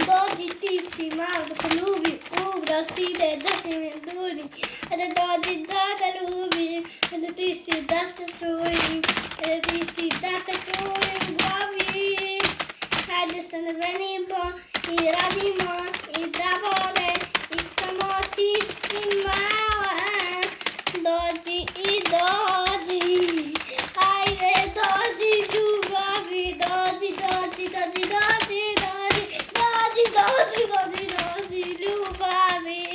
dođi ti si malo da te ljubim, uprosi da si me duri. Ajde dođi da te ljubim, ajde ti si da se čujem, ajde ti si da te čujem u glavi. Ajde se ne venimo i radimo i da vole i samo ti si mala. Dođi i dođi, ajde dođi ljubavi, dođi, dođi, dođi, dođi, dođi, dođi, dođi, dođi, dođi ljubavi.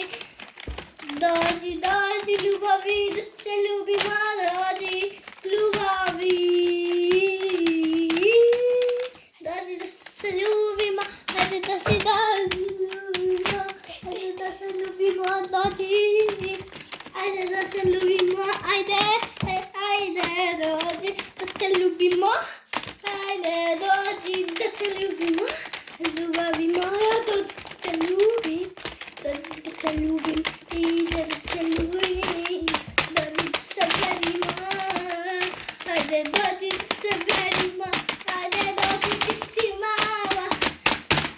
Dođi, dođi ljubavi, da se ljubimo, dođi ljubavi. Dođi da se ljubimo, ajde da se ljubimo, ajde da se ljubimo, dođi. Ajde da se ljubimo, ajde, ajde dođi da te ljubimo. Ajde dođi da te ljubimo, ljubavi moja dođi da te ljubim, dođi da te ljubim, ide da se ljubim, dođi da se verimo, ajde dođi da se verimo, ajde dođi ti si mala,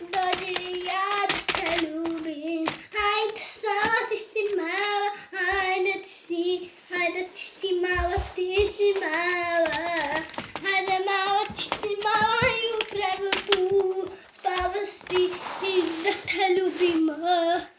dođi ja da te ljubim, ajde samo ti si mala, ajde ti si mala, ti si mala, ajde mala ti si mala i upravo tu spavaš ti i da te ljubimo.